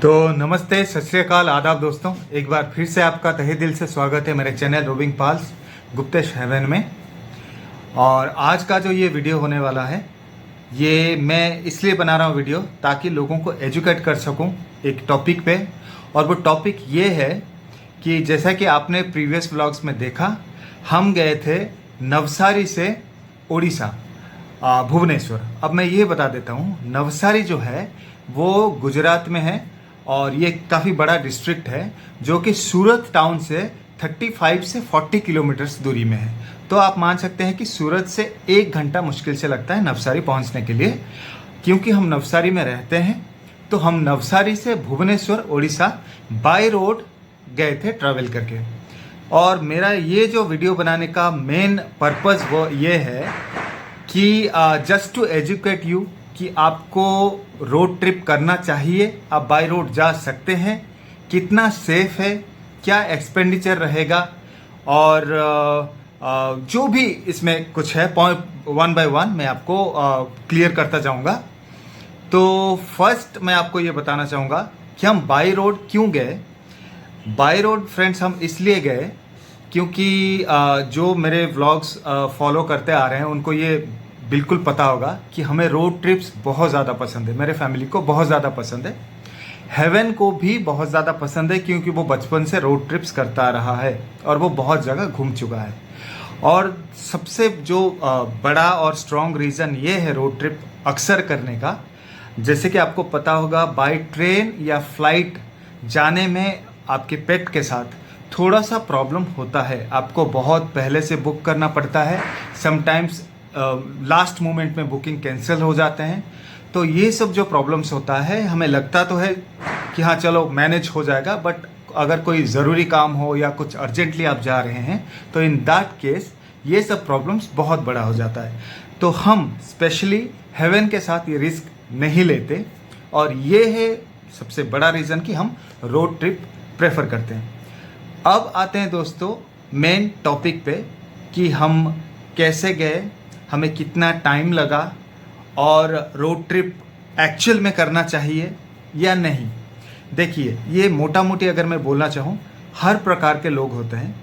तो नमस्ते, सत श्री अकाल, आदाब दोस्तों। एक बार फिर से आपका तहे दिल से स्वागत है मेरे चैनल रोविंग पाल्स गुप्तेश हेवन में। और आज का जो ये वीडियो होने वाला है, ये मैं इसलिए बना रहा हूँ वीडियो ताकि लोगों को एजुकेट कर सकूँ एक टॉपिक पे। और वो टॉपिक ये है कि जैसा कि आपने प्रीवियस व्लॉग्स में देखा, हम गए थे नवसारी से उड़ीसा, भुवनेश्वर। अब मैं ये बता देता हूँ, नवसारी जो है वो गुजरात में है और ये काफ़ी बड़ा डिस्ट्रिक्ट है जो कि सूरत टाउन से 35 से 40 किलोमीटर्स दूरी में है। तो आप मान सकते हैं कि सूरत से 1 घंटा मुश्किल से लगता है नवसारी पहुंचने के लिए। क्योंकि हम नवसारी में रहते हैं तो हम नवसारी से भुवनेश्वर उड़ीसा बाय रोड गए थे ट्रैवल करके। और मेरा ये जो वीडियो बनाने का मेन पर्पज़ वो ये है कि जस्ट टू एजुकेट यू कि आपको रोड ट्रिप करना चाहिए, आप बाय रोड जा सकते हैं, कितना सेफ है, क्या एक्सपेंडिचर रहेगा, और जो भी इसमें कुछ है पॉइंट वन बाय वन मैं आपको क्लियर करता जाऊंगा। तो फर्स्ट मैं आपको ये बताना चाहूँगा कि हम बाय रोड क्यों गए। बाय रोड फ्रेंड्स हम इसलिए गए क्योंकि जो मेरे व्लॉग्स फॉलो करते आ रहे हैं उनको ये बिल्कुल पता होगा कि हमें रोड ट्रिप्स बहुत ज़्यादा पसंद है। मेरे फैमिली को बहुत ज़्यादा पसंद है, हेवन को भी बहुत ज़्यादा पसंद है, क्योंकि वो बचपन से रोड ट्रिप्स करता रहा है और वो बहुत जगह घूम चुका है। और सबसे जो बड़ा और स्ट्रॉन्ग रीज़न ये है रोड ट्रिप अक्सर करने का, जैसे कि आपको पता होगा, बाय ट्रेन या फ्लाइट जाने में आपके पेट के साथ थोड़ा सा प्रॉब्लम होता है। आपको बहुत पहले से बुक करना पड़ता है, समटाइम्स लास्ट मोमेंट में बुकिंग कैंसिल हो जाते हैं। तो ये सब जो प्रॉब्लम्स होता है, हमें लगता तो है कि हाँ चलो मैनेज हो जाएगा, बट अगर कोई ज़रूरी काम हो या कुछ अर्जेंटली आप जा रहे हैं तो इन दैट केस ये सब प्रॉब्लम्स बहुत बड़ा हो जाता है। तो हम स्पेशली हेवन के साथ ये रिस्क नहीं लेते, और ये है सबसे बड़ा रीज़न कि हम रोड ट्रिप प्रेफर करते हैं। अब आते हैं दोस्तों मेन टॉपिक पे कि हम कैसे गए, हमें कितना टाइम लगा, और रोड ट्रिप एक्चुअल में करना चाहिए या नहीं। देखिए, ये मोटा मोटी अगर मैं बोलना चाहूँ, हर प्रकार के लोग होते हैं।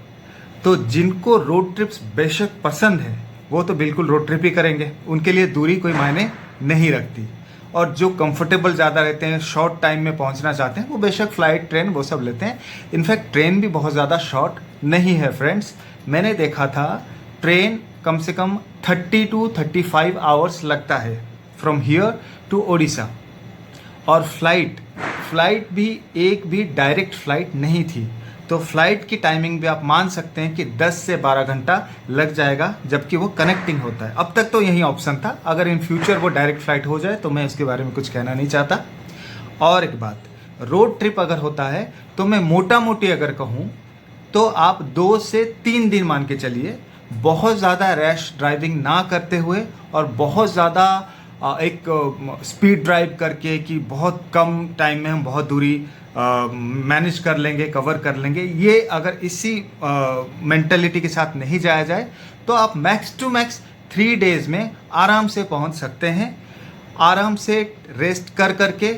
तो जिनको रोड ट्रिप्स बेशक पसंद है वो तो बिल्कुल रोड ट्रिप ही करेंगे, उनके लिए दूरी कोई मायने नहीं रखती। और जो कंफर्टेबल ज़्यादा रहते हैं, शॉर्ट टाइम में पहुंचना चाहते हैं, वो बेशक फ्लाइट, ट्रेन वो सब लेते हैं। इनफैक्ट ट्रेन भी बहुत ज़्यादा शॉर्ट नहीं है फ्रेंड्स। मैंने देखा था ट्रेन कम से कम 30 to 35 आवर्स लगता है फ्रॉम हियर टू उड़ीसा। और फ्लाइट भी एक भी डायरेक्ट फ्लाइट नहीं थी। तो फ्लाइट की टाइमिंग भी आप मान सकते हैं कि 10 से 12 घंटा लग जाएगा, जबकि वो कनेक्टिंग होता है। अब तक तो यही ऑप्शन था, अगर इन फ्यूचर वो डायरेक्ट फ्लाइट हो जाए तो मैं इसके बारे में कुछ कहना नहीं चाहता। और एक बात, रोड ट्रिप अगर होता है तो मैं मोटा मोटी अगर कहूँ तो आप 2 से 3 दिन मान के चलिए, बहुत ज़्यादा रैश ड्राइविंग ना करते हुए और बहुत ज़्यादा एक स्पीड ड्राइव करके कि बहुत कम टाइम में हम बहुत दूरी मैनेज कर लेंगे, कवर कर लेंगे, ये अगर इसी मेंटलिटी के साथ नहीं जाया जाए तो आप मैक्स टू मैक्स 3 डेज़ में आराम से पहुंच सकते हैं। आराम से रेस्ट कर करके,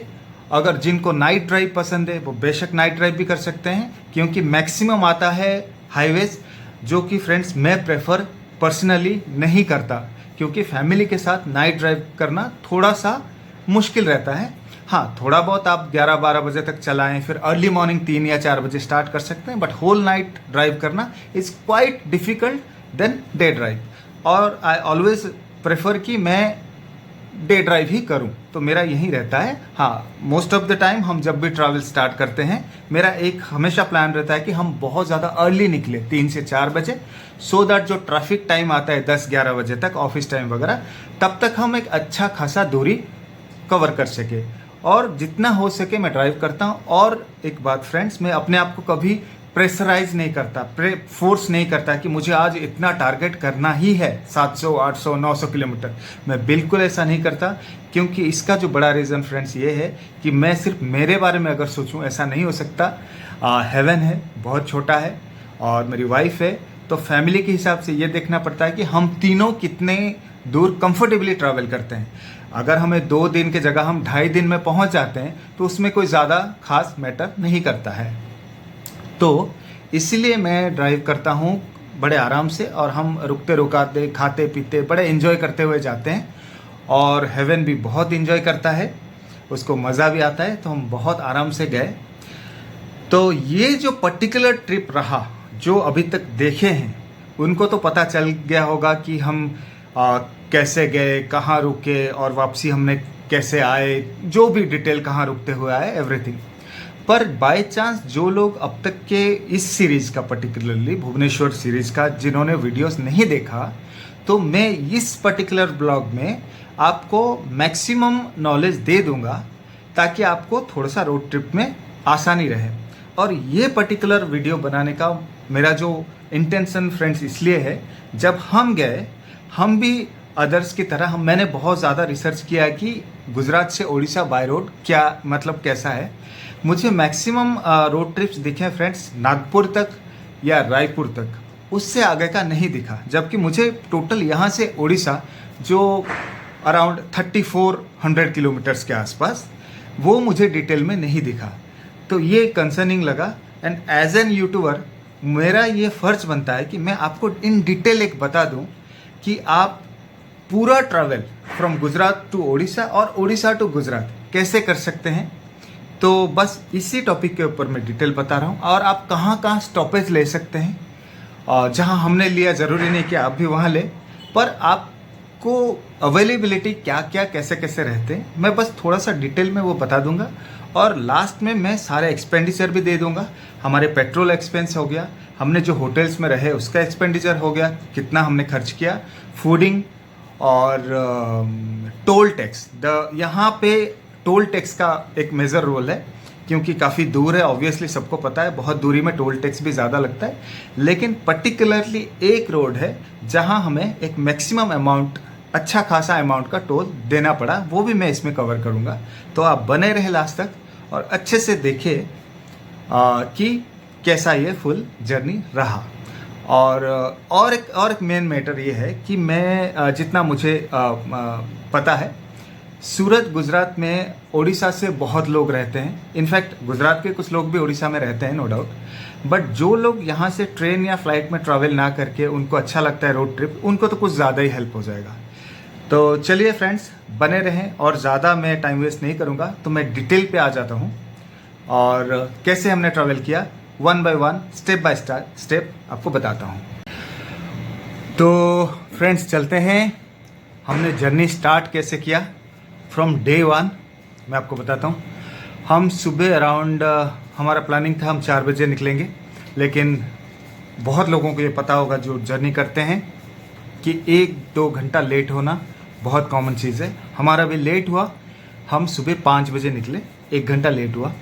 अगर जिनको नाइट ड्राइव पसंद है वो बेशक नाइट ड्राइव भी कर सकते हैं, क्योंकि मैक्सिमम आता है हाईवेज, जो कि फ्रेंड्स मैं प्रेफर पर्सनली नहीं करता, क्योंकि फैमिली के साथ नाइट ड्राइव करना थोड़ा सा मुश्किल रहता है। हाँ, थोड़ा बहुत आप 11-12 बजे तक चलाएं, फिर अर्ली मॉर्निंग 3 या 4 बजे स्टार्ट कर सकते हैं, बट होल नाइट ड्राइव करना is quite difficult then day drive. और आई ऑलवेज प्रेफर कि मैं डे ड्राइव ही करूं, तो मेरा यही रहता है। हाँ, मोस्ट ऑफ द टाइम हम जब भी ट्रैवल स्टार्ट करते हैं, मेरा एक हमेशा प्लान रहता है कि हम बहुत ज़्यादा अर्ली निकले 3 से 4 बजे, सो दैट जो ट्रैफिक टाइम आता है 10-11 बजे तक, ऑफिस टाइम वगैरह, तब तक हम एक अच्छा खासा दूरी कवर कर सके। और जितना हो सके मैं ड्राइव करता हूँ। और एक बात फ्रेंड्स, मैं अपने आप को कभी प्रेशराइज नहीं करता, फोर्स नहीं करता कि मुझे आज इतना टारगेट करना ही है, 700, 800, 900 किलोमीटर। मैं बिल्कुल ऐसा नहीं करता, क्योंकि इसका जो बड़ा रीज़न फ्रेंड्स ये है कि मैं सिर्फ मेरे बारे में अगर सोचूं, ऐसा नहीं हो सकता। हेवन है, बहुत छोटा है, और मेरी वाइफ है, तो फैमिली के हिसाब से ये देखना पड़ता है कि हम तीनों कितने दूर कंफर्टेबली ट्रैवल करते हैं। अगर हमें 2 दिन की जगह हम 2.5 दिन में पहुंच जाते हैं तो उसमें कोई ज़्यादा खास मैटर नहीं करता है। तो इसलिए मैं ड्राइव करता हूँ बड़े आराम से, और हम रुकते रुकाते खाते पीते बड़े एंजॉय करते हुए जाते हैं। और हेवन भी बहुत एंजॉय करता है, उसको मज़ा भी आता है, तो हम बहुत आराम से गए। तो ये जो पर्टिकुलर ट्रिप रहा, जो अभी तक देखे हैं उनको तो पता चल गया होगा कि हम कैसे गए, कहाँ रुके और वापसी हमने कैसे आए, जो भी डिटेल कहाँ रुकते हुए आए, एवरीथिंग। पर बाय चांस जो लोग अब तक के इस सीरीज़ का, पर्टिकुलरली भुवनेश्वर सीरीज़ का, जिन्होंने वीडियोस नहीं देखा, तो मैं इस पर्टिकुलर ब्लॉग में आपको मैक्सिमम नॉलेज दे दूंगा ताकि आपको थोड़ा सा रोड ट्रिप में आसानी रहे। और ये पर्टिकुलर वीडियो बनाने का मेरा जो इंटेंशन फ्रेंड्स इसलिए है, जब हम गए, हम भी अदर्स की तरह मैंने बहुत ज़्यादा रिसर्च किया कि गुजरात से उड़ीसा बाय रोड क्या मतलब कैसा है। मुझे मैक्सिमम रोड ट्रिप्स दिखे फ्रेंड्स नागपुर तक या रायपुर तक, उससे आगे का नहीं दिखा। जबकि मुझे टोटल यहाँ से उड़ीसा जो अराउंड 3400 किलोमीटर्स के आसपास, वो मुझे डिटेल में नहीं दिखा। तो ये कंसर्निंग लगा। एंड एज एन यूट्यूबर मेरा ये फ़र्ज बनता है कि मैं आपको इन डिटेल एक बता दूं कि आप पूरा travel from Gujarat to Orissa और उड़ीसा टू गुजरात कैसे कर सकते हैं। तो बस इसी टॉपिक के ऊपर मैं डिटेल बता रहा हूँ। और आप कहाँ कहाँ स्टॉपेज ले सकते हैं, और जहाँ हमने लिया ज़रूरी नहीं कि आप भी वहाँ लें, पर आपको अवेलेबिलिटी क्या क्या कैसे कैसे रहते हैं, मैं बस थोड़ा सा डिटेल में वो बता दूंगा। और लास्ट में मैं सारे एक्सपेंडिचर भी दे दूंगा। हमारे पेट्रोल एक्सपेंस हो गया, हमने जो होटल्स में रहे उसका एक्सपेंडिचर हो गया, कितना हमने खर्च किया, फूडिंग और टोल टैक्स। यहाँ पे टोल टैक्स का एक मेजर रोल है, क्योंकि काफ़ी दूर है, ऑब्वियसली सबको पता है, बहुत दूरी में टोल टैक्स भी ज़्यादा लगता है। लेकिन पर्टिकुलरली एक रोड है जहाँ हमें एक मैक्सिमम अमाउंट, अच्छा खासा अमाउंट का टोल देना पड़ा, वो भी मैं इसमें कवर करूँगा। तो आप बने रहे लास्ट तक और अच्छे से देखिए कि कैसा ये फुल जर्नी रहा। और एक मेन मैटर ये है कि मैं जितना मुझे पता है, सूरत गुजरात में उड़ीसा से बहुत लोग रहते हैं। इनफैक्ट गुजरात के कुछ लोग भी उड़ीसा में रहते हैं, नो डाउट। बट जो लोग यहाँ से ट्रेन या फ्लाइट में ट्रैवल ना करके उनको अच्छा लगता है रोड ट्रिप, उनको तो कुछ ज़्यादा ही हेल्प हो जाएगा। तो चलिए फ्रेंड्स, बने रहें, और ज़्यादा मैं टाइम वेस्ट नहीं करूँगा, तो मैं डिटेल पे आ जाता हूँ और कैसे हमने ट्रैवल किया, 1 बाय 1 स्टेप बाय स्टेप आपको बताता हूँ। तो फ्रेंड्स चलते हैं, हमने जर्नी स्टार्ट कैसे किया फ्रॉम डे 1 मैं आपको बताता हूँ। हम सुबह अराउंड, हमारा प्लानिंग था हम 4 बजे निकलेंगे, लेकिन बहुत लोगों को ये पता होगा जो जर्नी करते हैं कि 1-2 घंटा लेट होना बहुत कॉमन चीज़ है। हमारा भी लेट हुआ, हम सुबह 5 बजे निकले, 1 घंटा लेट हुआ।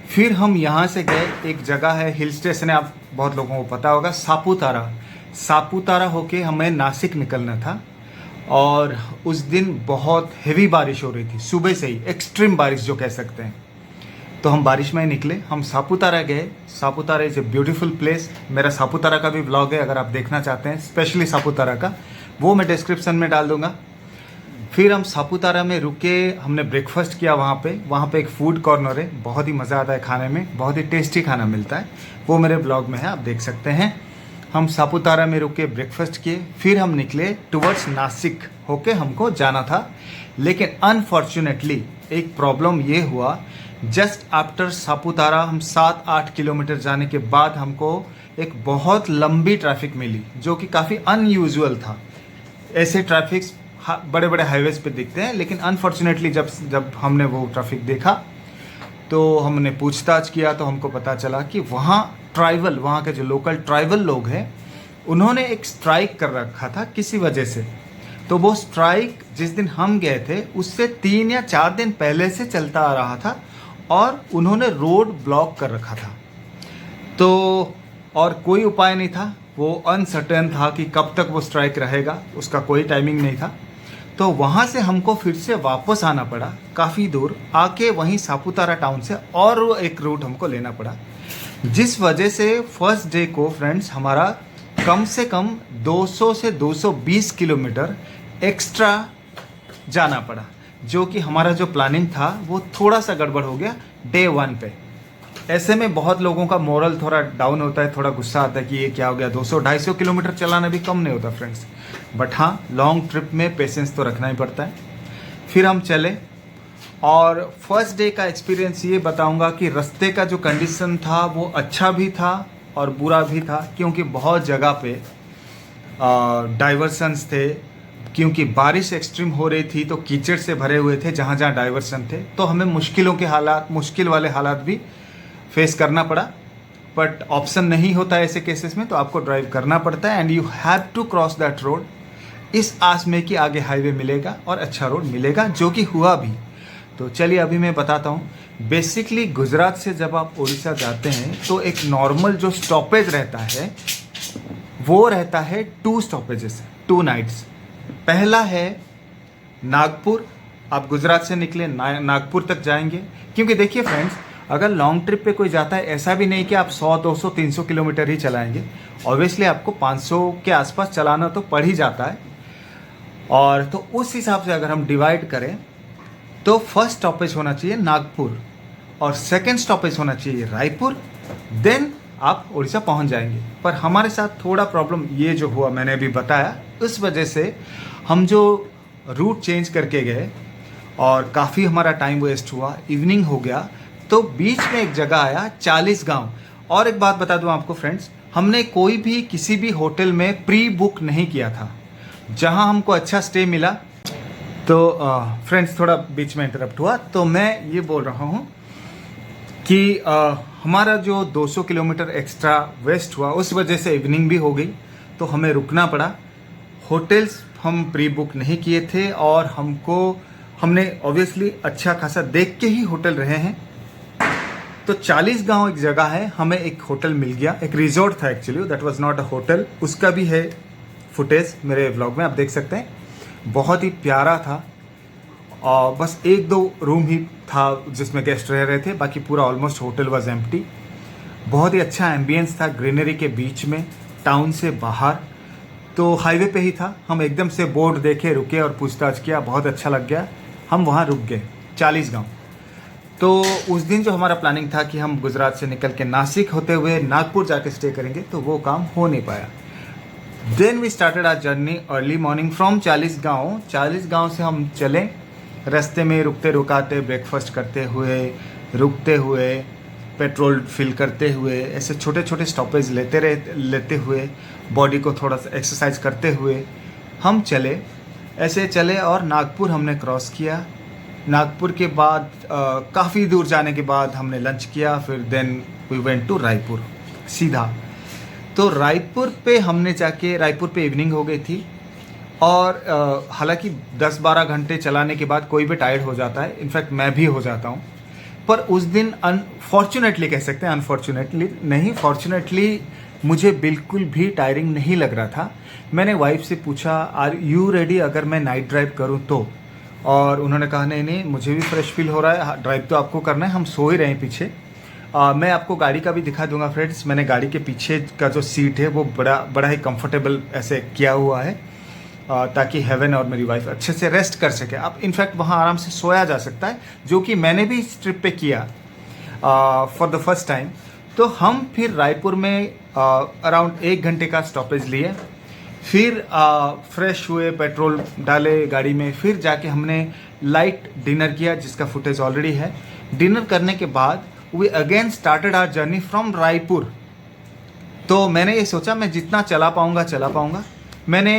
फिर हम यहाँ से गए, एक जगह है, हिल स्टेशन है, आप बहुत लोगों को पता होगा, सापुतारा होके हमें नासिक निकलना था। और उस दिन बहुत हेवी बारिश हो रही थी, सुबह से ही एक्सट्रीम बारिश जो कह सकते हैं। तो हम बारिश में ही निकले, हम सापुतारा गए। Saputara is a beautiful place. मेरा सापुतारा का भी व्लॉग है, अगर आप देखना चाहते हैं, स्पेशली सापुतारा का, वो मैं डिस्क्रिप्शन में डाल दूंगा। फिर हम सापुतारा में रुके, हमने ब्रेकफास्ट किया वहाँ पे एक फूड कॉर्नर है, बहुत ही मज़ा आता है खाने में, बहुत ही टेस्टी खाना मिलता है, वो मेरे ब्लॉग में है, आप देख सकते हैं। हम सापुतारा में रुके, ब्रेकफास्ट किए, फिर हम निकले टुवर्ड्स नासिक होके हमको जाना था। लेकिन अनफॉर्चुनेटली एक प्रॉब्लम ये हुआ, जस्ट आफ्टर सापुतारा हम 7-8 किलोमीटर जाने के बाद हमको एक बहुत लंबी ट्रैफिक मिली, जो कि काफ़ी अनयूजुअल था। ऐसे ट्रैफिक्स बड़े बड़े हाईवेज पे दिखते हैं, लेकिन अनफॉर्चुनेटली जब हमने वो ट्रैफिक देखा तो हमने पूछताछ किया, तो हमको पता चला कि वहाँ के जो लोकल ट्राइबल लोग हैं, उन्होंने एक स्ट्राइक कर रखा था किसी वजह से। तो वो स्ट्राइक जिस दिन हम गए थे उससे 3 या 4 दिन पहले से चलता आ रहा था, और उन्होंने रोड ब्लॉक कर रखा था। तो और कोई उपाय नहीं था, वो अनसर्टेन था कि कब तक वो स्ट्राइक रहेगा, उसका कोई टाइमिंग नहीं था। तो वहाँ से हमको फिर से वापस आना पड़ा, काफ़ी दूर आके वहीं सापुतारा टाउन से और एक रूट हमको लेना पड़ा, जिस वजह से फर्स्ट डे को फ्रेंड्स हमारा कम से कम 200 से 220 किलोमीटर एक्स्ट्रा जाना पड़ा, जो कि हमारा जो प्लानिंग था वो थोड़ा सा गड़बड़ हो गया डे 1 पे। ऐसे में बहुत लोगों का मोरल थोड़ा डाउन होता है, थोड़ा गुस्सा आता है कि ये क्या हो गया, 200-250 किलोमीटर चलाना भी कम नहीं होता फ्रेंड्स। बट हाँ, लॉन्ग ट्रिप में पेशेंस तो रखना ही पड़ता है। फिर हम चले और फर्स्ट डे का एक्सपीरियंस ये बताऊंगा कि रास्ते का जो कंडीशन था वो अच्छा भी था और बुरा भी था, क्योंकि बहुत जगह पे डाइवर्सन्स थे, क्योंकि बारिश एक्सट्रीम हो रही थी तो कीचड़ से भरे हुए थे जहाँ जहाँ डाइवर्सन थे, तो हमें मुश्किल वाले हालात भी फेस करना पड़ा। बट ऑप्शन नहीं होता ऐसे केसेस में, तो आपको ड्राइव करना पड़ता है and you have to cross that road, इस आस में कि आगे हाईवे मिलेगा और अच्छा रोड मिलेगा, जो कि हुआ भी। तो चलिए अभी मैं बताता हूँ। बेसिकली गुजरात से जब आप उड़ीसा जाते हैं तो एक नॉर्मल जो स्टॉपेज रहता है वो रहता है 2 स्टॉपेजेस, 2 नाइट्स। पहला है नागपुर। आप गुजरात से निकले नागपुर तक जाएंगे, क्योंकि देखिए फ्रेंड्स, अगर लॉन्ग ट्रिप पे कोई जाता है, ऐसा भी नहीं कि आप 100, 200, 300 किलोमीटर ही चलाएंगे। ऑब्वियसली आपको 500 के आसपास चलाना तो पड़ ही जाता है। और तो उस हिसाब से अगर हम डिवाइड करें तो फर्स्ट स्टॉपेज होना चाहिए नागपुर और सेकंड स्टॉपेज होना चाहिए रायपुर, देन आप उड़ीसा पहुंच जाएंगे। पर हमारे साथ थोड़ा प्रॉब्लम ये जो हुआ मैंने अभी बताया, उस वजह से हम जो रूट चेंज करके गए और काफ़ी हमारा टाइम वेस्ट हुआ, इवनिंग हो गया। तो बीच में एक जगह आया 40 गांव। और एक बात बता दूं आपको फ्रेंड्स, हमने कोई भी किसी भी होटल में प्री बुक नहीं किया था। जहां हमको अच्छा स्टे मिला, तो फ्रेंड्स थोड़ा बीच में इंटरप्ट हुआ, तो मैं ये बोल रहा हूं कि हमारा जो 200 किलोमीटर एक्स्ट्रा वेस्ट हुआ, उस वजह से इवनिंग भी हो गई, तो हमें रुकना पड़ा। होटल्स हम प्री बुक नहीं किए थे और हमने ऑब्वियसली अच्छा खासा देख के ही होटल रहे हैं। तो 40 गांव एक जगह है, हमें एक होटल मिल गया, एक रिजॉर्ट था actually, that was not a hotel. उसका भी है फुटेज मेरे व्लॉग में, आप देख सकते हैं। बहुत ही प्यारा था और बस 1-2 रूम ही था जिसमें गेस्ट रह रहे थे, बाकी पूरा ऑलमोस्ट होटल वाज एम्प्टी। बहुत ही अच्छा एम्बियंस था, ग्रीनरी के बीच में, टाउन से बाहर, तो हाईवे पे ही था। हम एकदम से बोर्ड देखे, रुके और पूछताछ किया, बहुत अच्छा लग गया, हम वहाँ रुक गए। 40 गांव। तो उस दिन जो हमारा प्लानिंग था कि हम गुजरात से निकल के नासिक होते हुए नागपुर जाके स्टे करेंगे, तो वो काम हो नहीं पाया। Then we started our journey early morning from 40 गांव। 40 गांव से हम चले, रास्ते में रुकते रुकाते, ब्रेकफास्ट करते हुए, रुकते हुए, पेट्रोल फिल करते हुए, ऐसे छोटे छोटे स्टॉपेज लेते हुए, बॉडी को थोड़ा सा एक्सरसाइज करते हुए हम चले। ऐसे चले और नागपुर हमने क्रॉस किया। नागपुर के बाद काफ़ी दूर जाने के बाद हमने लंच किया, फिर then we went to Raipur सीधा। तो रायपुर पे हमने जाके, रायपुर पे इवनिंग हो गई थी और हालांकि 10-12 घंटे चलाने के बाद कोई भी टायर्ड हो जाता है, इनफैक्ट मैं भी हो जाता हूँ। पर उस दिन अनफॉर्चुनेटली कह सकते हैं, अनफॉर्चुनेटली नहीं, फॉर्चुनेटली मुझे बिल्कुल भी टायरिंग नहीं लग रहा था। मैंने वाइफ से पूछा, आर यू रेडी अगर मैं नाइट ड्राइव करूँ तो? और उन्होंने कहा नहीं नहीं, मुझे भी फ्रेश फील हो रहा है, ड्राइव तो आपको करना है, हम सो ही रहे हैं पीछे। मैं आपको गाड़ी का भी दिखा दूंगा फ्रेंड्स। मैंने गाड़ी के पीछे का जो सीट है वो बड़ा ही कंफर्टेबल ऐसे किया हुआ है, ताकि हेवन और मेरी वाइफ अच्छे से रेस्ट कर सके। अब इनफैक्ट वहाँ आराम से सोया जा सकता है, जो कि मैंने भी इस ट्रिप पे किया फॉर द फर्स्ट टाइम। तो हम फिर रायपुर में अराउंड 1 घंटे का स्टॉपेज लिए, फिर फ्रेश हुए, पेट्रोल डाले गाड़ी में, फिर जाके हमने लाइट डिनर किया, जिसका फुटेज ऑलरेडी है। डिनर करने के बाद we again started our journey from Raipur. तो मैंने ये सोचा मैं जितना चला पाऊँगा। मैंने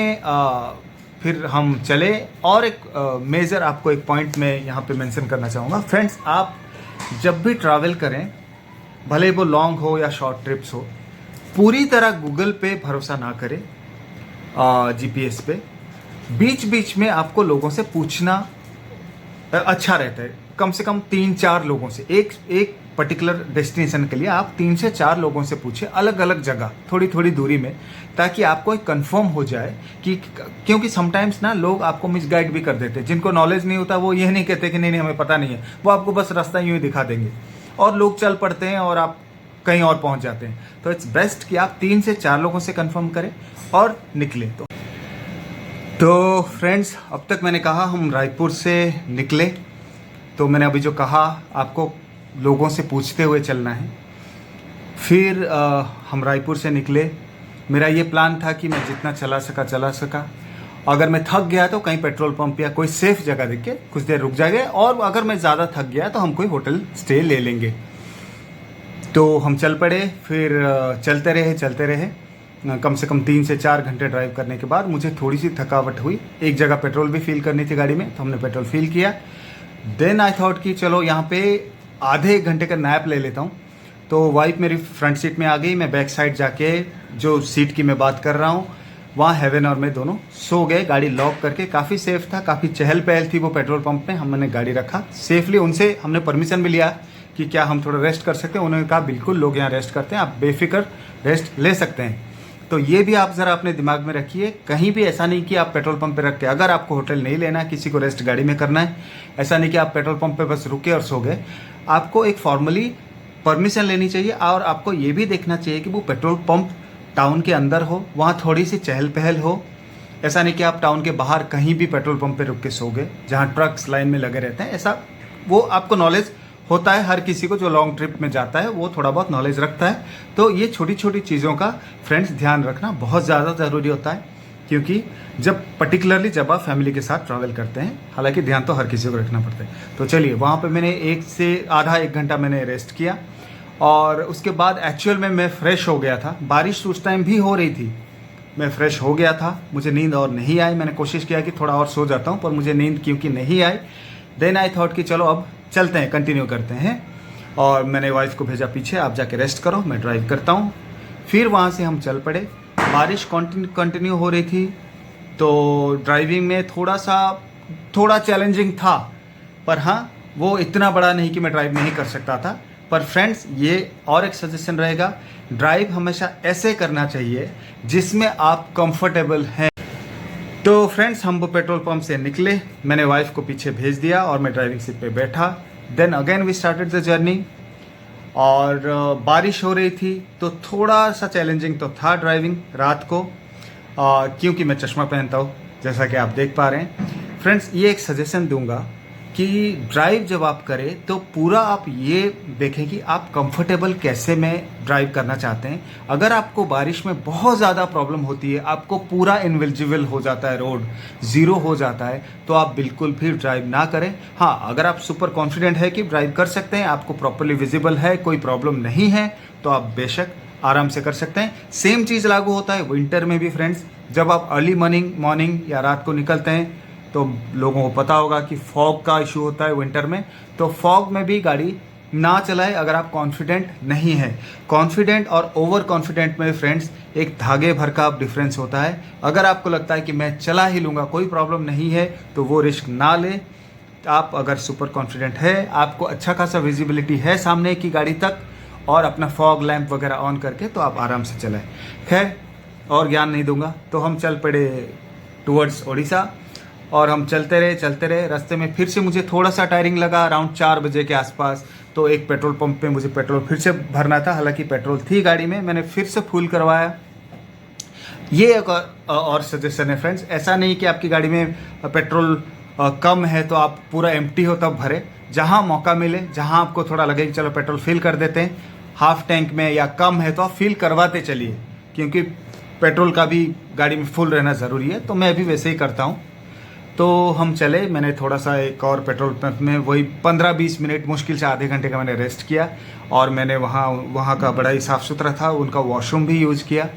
फिर हम चले। और एक मेजर आपको एक पॉइंट में यहाँ पे मेंशन करना चाहूँगा फ्रेंड्स, आप जब भी ट्रैवल करें, भले वो लॉन्ग हो या शॉर्ट ट्रिप्स हो, पूरी तरह गूगल पे भरोसा ना करें, जीपीएस पे। बीच बीच में आपको लोगों से पूछना अच्छा रहता है, कम से कम 3-4 लोगों से। एक पर्टिकुलर डेस्टिनेशन के लिए आप 3 से 4 लोगों से पूछें, अलग अलग जगह, थोड़ी थोड़ी दूरी में, ताकि आपको एक कंफर्म हो जाए कि, क्योंकि समटाइम्स ना लोग आपको मिसगाइड भी कर देते हैं। जिनको नॉलेज नहीं होता वो ये नहीं कहते कि नहीं हमें पता नहीं है, वो आपको बस रास्ता यूँ ही दिखा देंगे और लोग चल पड़ते हैं और आप कहीं और पहुंच जाते हैं। तो इट्स बेस्ट कि आप 3 से 4 लोगों से कंफर्म करें और निकलें। तो फ्रेंड्स, अब तक मैंने कहा हम रायपुर से निकले, तो मैंने अभी जो कहा आपको लोगों से पूछते हुए चलना है। फिर हम रायपुर से निकले। मेरा ये प्लान था कि मैं जितना चला सका। अगर मैं थक गया तो कहीं पेट्रोल पंप या कोई सेफ जगह देख के कुछ देर रुक जाएंगे, और अगर मैं ज़्यादा थक गया तो हम कोई होटल स्टे ले लेंगे। तो हम चल पड़े। फिर चलते रहे। कम से कम 3 से 4 घंटे ड्राइव करने के बाद मुझे थोड़ी सी थकावट हुई। एक जगह पेट्रोल भी फिल करनी थी गाड़ी में, तो हमने पेट्रोल फिल किया। देन आई थॉट कि चलो यहाँ पे आधे 1 घंटे का नैप ले लेता हूँ। तो वाइफ मेरी फ्रंट सीट में आ गई। मैं बैक साइड जाके जो सीट की मैं बात कर रहा हूँ वहाँ हेवन और मैं दोनों सो गए, गाड़ी लॉक करके। काफ़ी सेफ था, काफ़ी चहल पहल थी वो पेट्रोल पंप में। हमने गाड़ी रखा सेफली। उनसे हमने परमिशन भी लिया कि क्या हम थोड़ा रेस्ट कर सकते हैं। उन्होंने कहा बिल्कुल, लोग यहाँ रेस्ट करते हैं, आप बेफिक्र रेस्ट ले सकते हैं। तो ये भी आप ज़रा अपने दिमाग में रखिए, कहीं भी ऐसा नहीं कि आप पेट्रोल पंप पे रख के, अगर आपको होटल नहीं लेना है, किसी को रेस्ट गाड़ी में करना है, ऐसा नहीं कि आप पेट्रोल पंप पे बस रुके और सो गए। आपको एक फॉर्मली परमिशन लेनी चाहिए, और आपको ये भी देखना चाहिए कि वो पेट्रोल पंप टाउन के अंदर हो, वहाँ थोड़ी सी चहल पहल हो। ऐसा नहीं कि आप टाउन के बाहर कहीं भी पेट्रोल पंप पे रुक के सो गए, जहाँ ट्रक्स लाइन में लगे रहते हैं। ऐसा वो आपको नॉलेज होता है, हर किसी को जो लॉन्ग ट्रिप में जाता है वो थोड़ा बहुत नॉलेज रखता है। तो ये छोटी छोटी चीज़ों का फ्रेंड्स ध्यान रखना बहुत ज़्यादा ज़रूरी होता है, क्योंकि पर्टिकुलरली जब आप फैमिली के साथ ट्रैवल करते हैं, हालांकि ध्यान तो हर किसी को रखना पड़ता है। तो चलिए, वहाँ पे मैंने 1 से आधा 1 घंटा मैंने रेस्ट किया, और उसके बाद एक्चुअल में मैं फ्रेश हो गया था। बारिश उस टाइम भी हो रही थी, मैं फ्रेश हो गया था। मुझे नींद और नहीं आई। मैंने कोशिश किया कि थोड़ा और सो जाता हूँ, पर मुझे नींद क्योंकि नहीं आई। देन आई थॉट कि चलो अब चलते हैं, कंटिन्यू करते हैं। और मैंने वाइफ को भेजा पीछे, आप जाके रेस्ट करो, मैं ड्राइव करता हूँ। फिर वहाँ से हम चल पड़े। बारिश कंटिन्यू हो रही थी, तो ड्राइविंग में थोड़ा चैलेंजिंग था, पर हाँ, वो इतना बड़ा नहीं कि मैं ड्राइव नहीं कर सकता था। पर फ्रेंड्स, ये और एक सजेशन रहेगा, ड्राइव हमेशा ऐसे करना चाहिए जिसमें आप कंफर्टेबल हैं। तो फ्रेंड्स, हम वो पेट्रोल पंप से निकले, मैंने वाइफ को पीछे भेज दिया और मैं ड्राइविंग सीट पे बैठा। Then again we started the journey. और बारिश हो रही थी, तो थोड़ा सा चैलेंजिंग तो था ड्राइविंग रात को, क्योंकि मैं चश्मा पहनता हूँ, जैसा कि आप देख पा रहे हैं। फ्रेंड्स, ये एक सजेशन दूंगा कि ड्राइव जब आप करें तो पूरा आप ये देखें कि आप कंफर्टेबल कैसे में ड्राइव करना चाहते हैं। अगर आपको बारिश में बहुत ज़्यादा प्रॉब्लम होती है, आपको पूरा इनविजिबल हो जाता है, रोड ज़ीरो हो जाता है, तो आप बिल्कुल भी ड्राइव ना करें। हाँ, अगर आप सुपर कॉन्फिडेंट है कि ड्राइव कर सकते हैं, आपको प्रॉपरली विजिबल है, कोई प्रॉब्लम नहीं है, तो आप बेशक आराम से कर सकते हैं। सेम चीज़ लागू होता है विंटर में भी फ्रेंड्स। जब आप अर्ली मॉर्निंग या रात को निकलते हैं, तो लोगों को पता होगा कि फॉग का इशू होता है विंटर में। तो फॉग में भी गाड़ी ना चलाएं अगर आप कॉन्फिडेंट नहीं है। कॉन्फिडेंट और ओवर कॉन्फिडेंट में फ्रेंड्स एक धागे भर का डिफरेंस होता है। अगर आपको लगता है कि मैं चला ही लूँगा, कोई प्रॉब्लम नहीं है, तो वो रिस्क ना लें। आप अगर सुपर कॉन्फिडेंट है, आपको अच्छा खासा विजिबिलिटी है सामने की गाड़ी तक, और अपना फॉग लैंप वगैरह ऑन करके, तो आप आराम से चलाएं। खैर, और ज्ञान नहीं दूंगा, तो हम चल पड़े टूवर्ड्स ओडिशा। और हम चलते रहे। रास्ते में फिर से मुझे थोड़ा सा टायरिंग लगा, अराउंड 4 बजे के आसपास। तो एक पेट्रोल पंप पे मुझे पेट्रोल फिर से भरना था, हालांकि पेट्रोल थी गाड़ी में, मैंने फिर से फुल करवाया। ये एक और सजेशन है फ्रेंड्स, ऐसा नहीं कि आपकी गाड़ी में पेट्रोल कम है तो आप पूरा एम्प्टी हो तब भरे। जहाँ मौका मिले, जहाँ आपको थोड़ा लगे कि चलो पेट्रोल फिल कर देते हैं हाफ टैंक में या कम है, तो आप फिल करवाते चलिए, क्योंकि पेट्रोल का भी गाड़ी में फुल रहना ज़रूरी है। तो मैं भी वैसे ही करता हूँ। तो हम चले, मैंने थोड़ा सा एक और पेट्रोल पंप में वही 15-20 मिनट, मुश्किल से आधे घंटे का मैंने रेस्ट किया। और मैंने वहाँ का बड़ा ही साफ़ सुथरा था, उनका वॉशरूम भी यूज़ किया।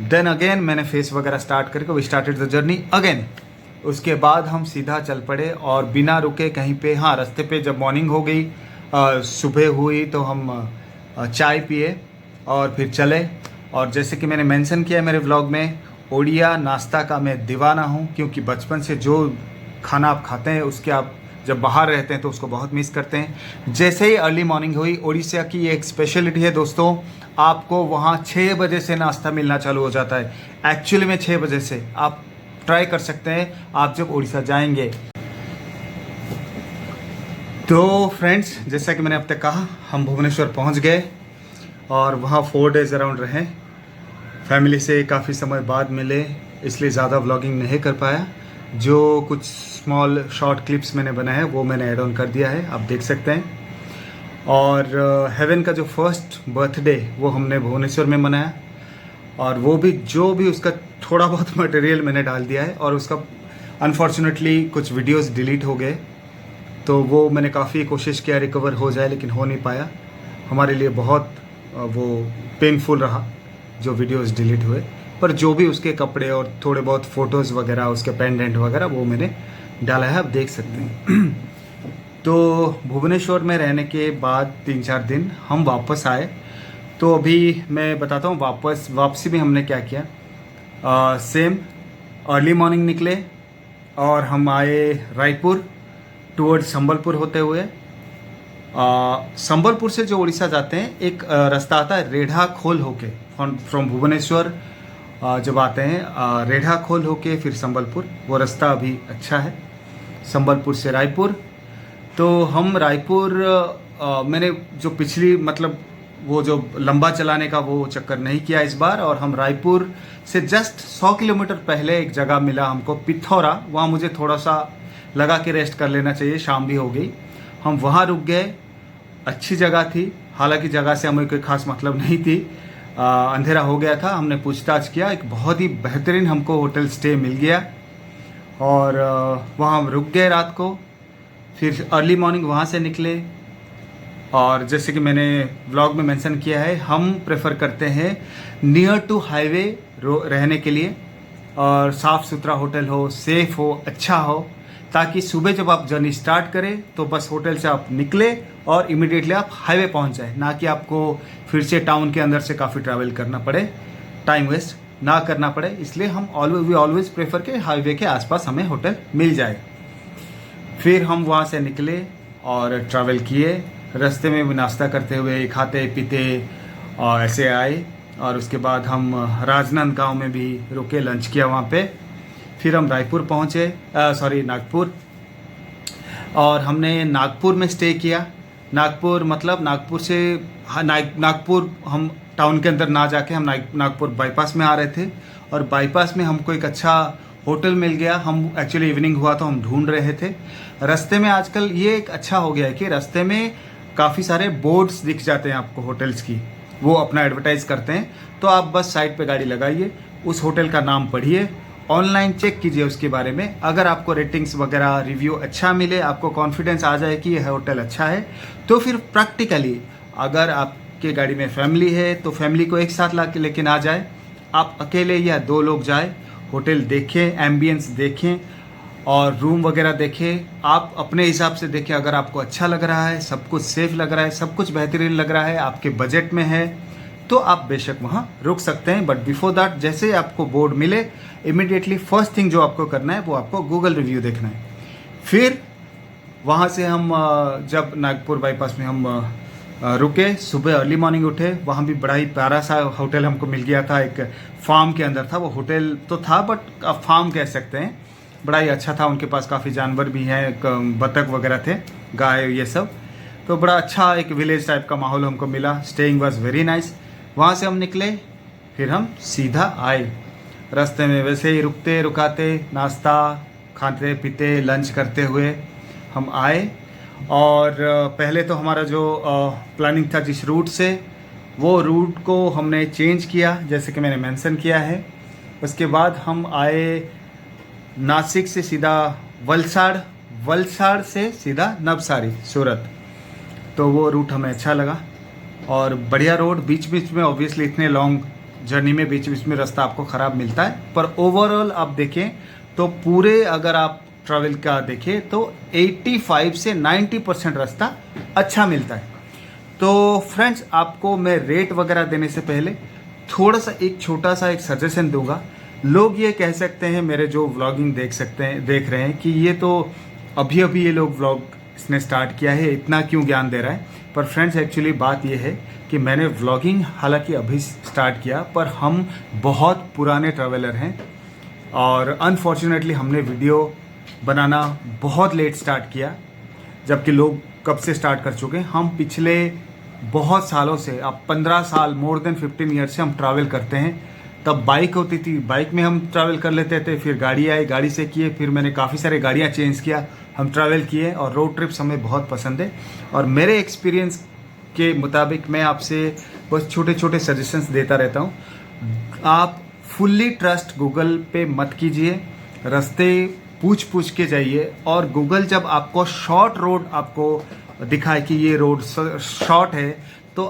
देन अगेन मैंने फेस वगैरह स्टार्ट करके we started the journey again. उसके बाद हम सीधा चल पड़े और बिना रुके कहीं पे, हाँ, रास्ते पे जब मॉर्निंग हो गई, सुबह हुई, तो हम चाय पिए और फिर चले। और जैसे कि मैंने मेंशन किया मेरे व्लॉग में, ओडिया नाश्ता का मैं दीवाना हूँ, क्योंकि बचपन से जो खाना आप खाते हैं उसके आप जब बाहर रहते हैं तो उसको बहुत मिस करते हैं। जैसे ही अर्ली मॉर्निंग हुई, ओडिशा की एक स्पेशलिटी है दोस्तों, आपको वहाँ 6 बजे से नाश्ता मिलना चालू हो जाता है। एक्चुअली में 6 बजे से आप ट्राई कर सकते हैं आप जब ओडिशा जाएंगे। तो फ्रेंड्स, जैसा कि मैंने अब तक कहा, हम भुवनेश्वर पहुँच गए और वहाँ 4 डेज अराउंड रहे। फैमिली से काफ़ी समय बाद मिले, इसलिए ज़्यादा व्लॉगिंग नहीं कर पाया। जो कुछ स्मॉल शॉर्ट क्लिप्स मैंने बनाए हैं वो मैंने ऐड ऑन कर दिया है, आप देख सकते हैं। और हेवन का जो फर्स्ट बर्थडे वो हमने भुवनेश्वर में मनाया, और वो भी जो भी उसका थोड़ा बहुत मटेरियल मैंने डाल दिया है, और उसका अनफॉर्चुनेटली कुछ वीडियोस डिलीट हो गए, तो वो मैंने काफ़ी कोशिश किया रिकवर हो जाए, लेकिन हो नहीं पाया। हमारे लिए बहुत वो पेनफुल रहा जो वीडियोस डिलीट हुए, पर जो भी उसके कपड़े और थोड़े बहुत फ़ोटोज़ वगैरह, उसके पेंडेंट वगैरह वो मैंने डाला है, आप देख सकते हैं। तो भुवनेश्वर में रहने के बाद 3-4 दिन हम वापस आए। तो अभी मैं बताता हूँ वापसी में हमने क्या किया। सेम अर्ली मॉर्निंग निकले और हम आए रायपुर टूवर्ड्स संबलपुर होते हुए। संबलपुर से जो उड़ीसा जाते हैं एक रास्ता आता है रेढ़ाखोल होके, फ्रॉम भुवनेश्वर जब आते हैं रेढ़ाखोल होके फिर संबलपुर, वो रास्ता अभी अच्छा है। संबलपुर से रायपुर, तो हम रायपुर मैंने जो पिछली मतलब वो जो लंबा चलाने का वो चक्कर नहीं किया इस बार, और हम रायपुर से जस्ट 100 किलोमीटर पहले एक जगह मिला हमको पिथौरा, वहाँ मुझे थोड़ा सा लगा कि रेस्ट कर लेना चाहिए, शाम भी हो गई। हम वहाँ रुक गए, अच्छी जगह थी, हालांकि जगह से हमें कोई खास मतलब नहीं थी, अंधेरा हो गया था। हमने पूछताछ किया, एक बहुत ही बेहतरीन हमको होटल स्टे मिल गया, और वहाँ हम रुक गए रात को। फिर अर्ली मॉर्निंग वहाँ से निकले, और जैसे कि मैंने व्लॉग में मेंशन किया है, हम प्रेफर करते हैं नियर टू हाईवे रहने के लिए, और साफ़ सुथरा होटल हो, सेफ हो, अच्छा हो, ताकि सुबह जब आप जर्नी स्टार्ट करें तो बस होटल से आप निकले और इमीडिएटली आप हाईवे पहुंच जाए, ना कि आपको फिर से टाउन के अंदर से काफ़ी ट्रैवल करना पड़े, टाइम वेस्ट ना करना पड़े। इसलिए हम ऑलवेज प्रेफर के हाईवे के आसपास हमें होटल मिल जाए। फिर हम वहाँ से निकले और ट्रैवल किए, रास्ते में भी नाश्ता करते हुए खाते पीते और ऐसे आए, और उसके बाद हम राजनांदगांव में भी रुके, लंच किया वहाँ पे। फिर हम रायपुर पहुँचे, नागपुर, और हमने नागपुर में स्टे किया। नागपुर मतलब नागपुर से नागपुर हम टाउन के अंदर ना जाके हम नागपुर बाईपास में आ रहे थे, और बाईपास में हमको एक अच्छा होटल मिल गया। हम एक्चुअली इवनिंग हुआ तो हम ढूंढ रहे थे। रास्ते में आजकल ये एक अच्छा हो गया है कि रास्ते में काफ़ी सारे बोर्ड्स दिख जाते हैं आपको होटल्स की, वो अपना एडवर्टाइज करते हैं, तो आप बस साइड पे गाड़ी लगाइए, उस होटल का नाम पढ़िए, ऑनलाइन चेक कीजिए उसके बारे में। अगर आपको रेटिंग्स वगैरह रिव्यू अच्छा मिले, आपको कॉन्फिडेंस आ जाए कि यह होटल अच्छा है, तो फिर प्रैक्टिकली अगर आपके गाड़ी में फैमिली है तो फैमिली को एक साथ ला के लेके ना जाए, आप अकेले या 2 लोग जाए, होटल देखें, एम्बियंस देखें और रूम वगैरह देखें, आप अपने हिसाब से देखें। अगर आपको अच्छा लग रहा है, सब कुछ सेफ लग रहा है, सब कुछ बेहतरीन लग रहा है, आपके बजट में है, तो आप बेशक वहाँ रुक सकते हैं। बट बिफोर दैट जैसे आपको बोर्ड मिले, इमीडिएटली फर्स्ट थिंग जो आपको करना है वो आपको गूगल रिव्यू देखना है। फिर वहाँ से हम जब नागपुर बाईपास में हम रुके, सुबह अर्ली मॉर्निंग उठे, वहाँ भी बड़ा ही प्यारा सा होटल हमको मिल गया था, एक फार्म के अंदर था। वो होटल तो था बट आप फार्म कह सकते हैं, बड़ा ही अच्छा था। उनके पास काफ़ी जानवर भी हैं, बतख वगैरह थे, गाय, ये सब, तो बड़ा अच्छा एक विलेज टाइप का माहौल हमको मिला। Staying was very nice. वहाँ से हम निकले, फिर हम सीधा आए। रास्ते में वैसे ही रुकते रुकाते, नाश्ता खाते पीते, लंच करते हुए हम आए। और पहले तो हमारा जो प्लानिंग था जिस रूट से, वो रूट को हमने चेंज किया, जैसे कि मैंने मेंशन किया है। उसके बाद हम आए नासिक से सीधा वलसाड़, वलसाड़ से सीधा नवसारी सूरत, तो वो रूट हमें अच्छा लगा और बढ़िया रोड। बीच बीच में ऑब्वियसली इतने लॉन्ग जर्नी में बीच बीच में रास्ता आपको ख़राब मिलता है, पर ओवरऑल आप देखें तो पूरे अगर आप ट्रैवल का देखें तो 85 से 90% रास्ता अच्छा मिलता है। तो फ्रेंड्स, आपको मैं रेट वगैरह देने से पहले थोड़ा सा एक छोटा सा एक सजेशन दूंगा। लोग ये कह सकते हैं, मेरे जो व्लॉगिंग देख रहे हैं, कि ये तो अभी अभी ये लोग व्लॉग इसने स्टार्ट किया है, इतना क्यों ज्ञान दे रहा है। पर फ्रेंड्स, एक्चुअली बात ये है कि मैंने व्लॉगिंग हालांकि अभी स्टार्ट किया, पर हम बहुत पुराने ट्रैवलर हैं और अनफॉर्चुनेटली हमने वीडियो बनाना बहुत लेट स्टार्ट किया, जबकि लोग कब से स्टार्ट कर चुके हैं। हम पिछले बहुत सालों से, अब 15 साल, मोर देन 15 ईयर से हम ट्रैवल करते हैं, तब बाइक होती थी, बाइक में हम ट्रैवल कर लेते थे, फिर गाड़ी आई, गाड़ी से किए, फिर मैंने काफ़ी सारे गाड़ियाँ चेंज किया, हम ट्रैवल किए और रोड ट्रिप्स हमें बहुत पसंद है। और मेरे एक्सपीरियंस के मुताबिक मैं आपसे बस छोटे छोटे सजेशंस देता रहता हूँ। आप फुल्ली ट्रस्ट गूगल पे मत कीजिए, रास्ते पूछ के जाइए। और गूगल जब आपको शॉर्ट रोड आपको दिखाए कि ये रोड शॉर्ट है, तो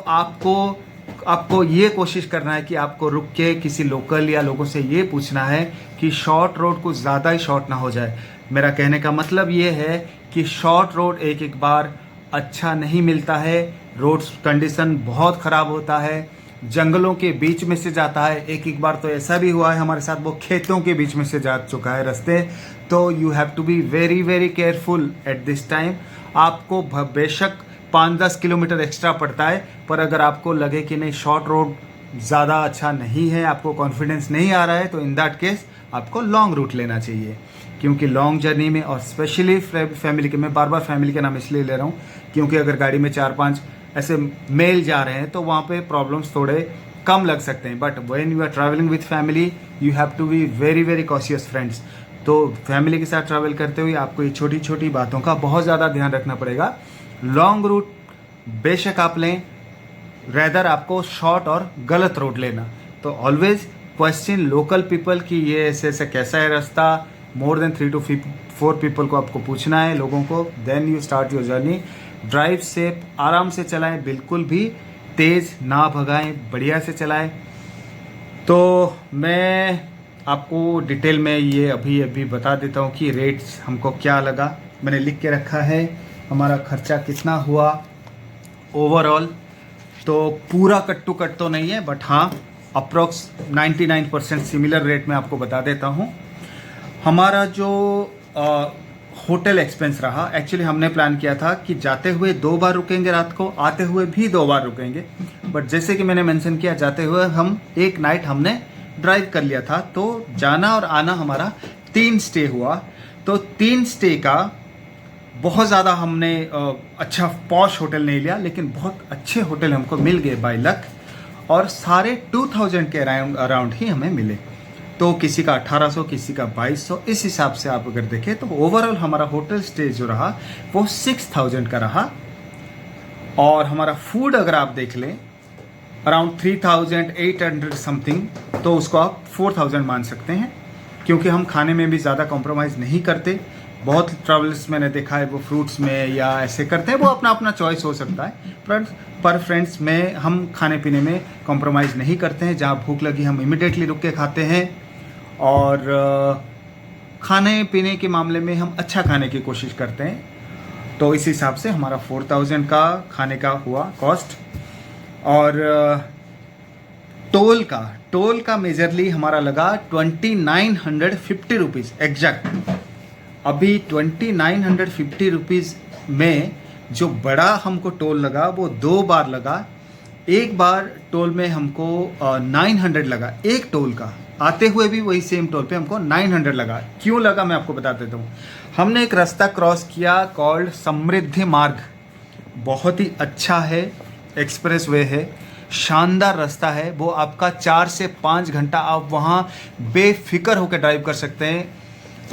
आपको ये कोशिश करना है कि आपको रुक के किसी लोकल या लोगों से ये पूछना है कि शॉर्ट रोड कुछ ज़्यादा ही शॉर्ट ना हो जाए। मेरा कहने का मतलब ये है कि शॉर्ट रोड एक बार अच्छा नहीं मिलता है, रोड कंडीशन बहुत ख़राब होता है, जंगलों के बीच में से जाता है। एक बार तो ऐसा भी हुआ है हमारे साथ, वो खेतों के बीच में से जा चुका है रास्ते। तो you have to be very very careful at this time. आपको बेशक 5-10 किलोमीटर एक्स्ट्रा पड़ता है, पर अगर आपको लगे कि नहीं शॉर्ट रोड ज़्यादा अच्छा नहीं है, आपको कॉन्फिडेंस नहीं आ रहा है, तो इन दैट केस आपको लॉन्ग रूट लेना चाहिए। क्योंकि लॉन्ग जर्नी में, और स्पेशली फैमिली के, मैं बार बार फैमिली के नाम इसलिए ले रहा हूँ क्योंकि अगर गाड़ी में 4-5 ऐसे मेल जा रहे हैं तो वहाँ पे प्रॉब्लम्स थोड़े कम लग सकते हैं। But when you are travelling with family you have to be very very cautious friends. तो फैमिली के साथ ट्रैवल करते हुए आपको ये छोटी छोटी बातों का बहुत ज़्यादा ध्यान रखना पड़ेगा। लॉन्ग रूट बेशक आप लें, रेदर आपको शॉर्ट और गलत रोड लेना। तो ऑलवेज क्वेश्चन लोकल पीपल कि ये ऐसे ऐसे कैसा है रास्ता। मोर देन 3 to 4 पीपल को आपको पूछना है, लोगों को। Then you start your journey. Drive safe, आराम से चलाएं, बिल्कुल भी तेज़ ना भगाएं, बढ़िया से चलाएं। तो मैं आपको डिटेल में ये अभी बता देता हूँ कि रेट्स हमको क्या लगा। मैंने लिख के रखा है हमारा खर्चा कितना हुआ ओवरऑल। तो पूरा कट टू कट तो नहीं है, बट हाँ अप्रोक्स 99% सिमिलर रेट में आपको बता देता हूँ। हमारा जो होटल एक्सपेंस रहा, एक्चुअली हमने प्लान किया था कि जाते हुए 2 बार रुकेंगे रात को, आते हुए भी 2 बार रुकेंगे। बट जैसे कि मैंने मेंशन किया, जाते हुए हम एक नाइट हमने ड्राइव कर लिया था, तो जाना और आना हमारा 3 स्टे हुआ। तो 3 स्टे का बहुत ज़्यादा हमने अच्छा पॉश होटल नहीं लिया, लेकिन बहुत अच्छे होटल हमको मिल गए बाय लक, और सारे 2000 के अराउंड ही हमें मिले। तो किसी का 1800, किसी का 2200, इस हिसाब से आप अगर देखें तो ओवरऑल हमारा होटल स्टे जो रहा वो 6000 का रहा। और हमारा फूड अगर आप देख लें अराउंड 3800 समथिंग, तो उसको आप 4000 मान सकते हैं, क्योंकि हम खाने में भी ज़्यादा कॉम्प्रोमाइज़ नहीं करते। बहुत ट्रैवलर्स मैंने देखा है वो फ्रूट्स में या ऐसे करते हैं, वो अपना अपना चॉइस हो सकता है, पर फ्रेंड्स में हम खाने पीने में कॉम्प्रोमाइज़ नहीं करते हैं। जहाँ भूख लगी हम इमिडिएटली रुक के खाते हैं, और खाने पीने के मामले में हम अच्छा खाने की कोशिश करते हैं। तो इस हिसाब से हमारा 4000 का खाने का हुआ कॉस्ट। और टोल का मेजरली हमारा लगा 2950 रुपीज़ एग्जैक्ट। अभी 2950 रुपीज़ में जो बड़ा हमको टोल लगा वो 2 बार लगा। एक बार टोल में हमको 900 लगा, एक टोल का। आते हुए भी वही सेम टोल पे हमको 900 लगा। क्यों लगा मैं आपको बता देता हूँ। हमने एक रास्ता क्रॉस किया कॉल्ड समृद्धि मार्ग, बहुत ही अच्छा है, एक्सप्रेस वे है, शानदार रास्ता है। वो आपका 4 से 5 घंटा आप वहाँ बेफिक्र होकर ड्राइव कर सकते हैं।